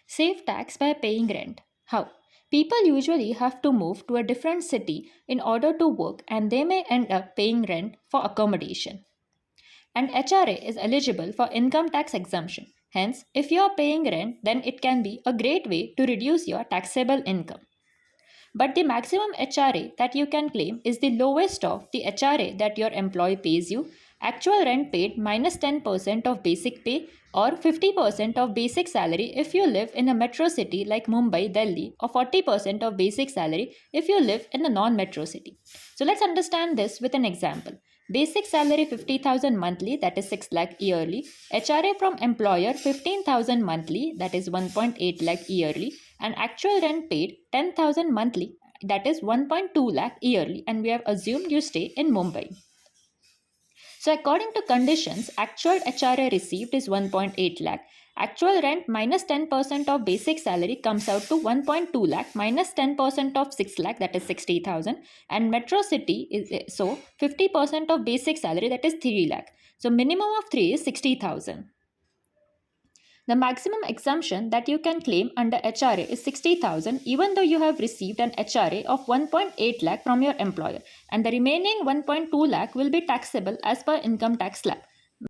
Save tax by paying rent. How? People usually have to move to a different city in order to work and they may end up paying rent for accommodation. And HRA is eligible for income tax exemption. Hence, if you are paying rent, then it can be a great way to reduce your taxable income. But the maximum HRA that you can claim is the lowest of the HRA that your employee pays you, actual rent paid minus 10% of basic pay, or 50% of basic salary if you live in a metro city like Mumbai, Delhi, or 40% of basic salary if you live in a non metro city. So let's understand this with an example. Basic salary 50,000 monthly, that is 6 lakh yearly. HRA from employer 15,000 monthly, that is 1.8 lakh yearly, and actual rent paid 10,000 monthly, that is 1.2 lakh yearly, and we have assumed you stay in Mumbai. So according to conditions, actual HRA received is 1.8 lakh. Actual rent minus 10% of basic salary comes out to 1.2 lakh minus 10% of 6 lakh, that is 60,000, and metro city is so 50% of basic salary, that is 3 lakh. So minimum of 3 is 60,000. The maximum exemption that you can claim under HRA is 60,000 even though you have received an HRA of 1.8 lakh from your employer, and the remaining 1.2 lakh will be taxable as per income tax slab.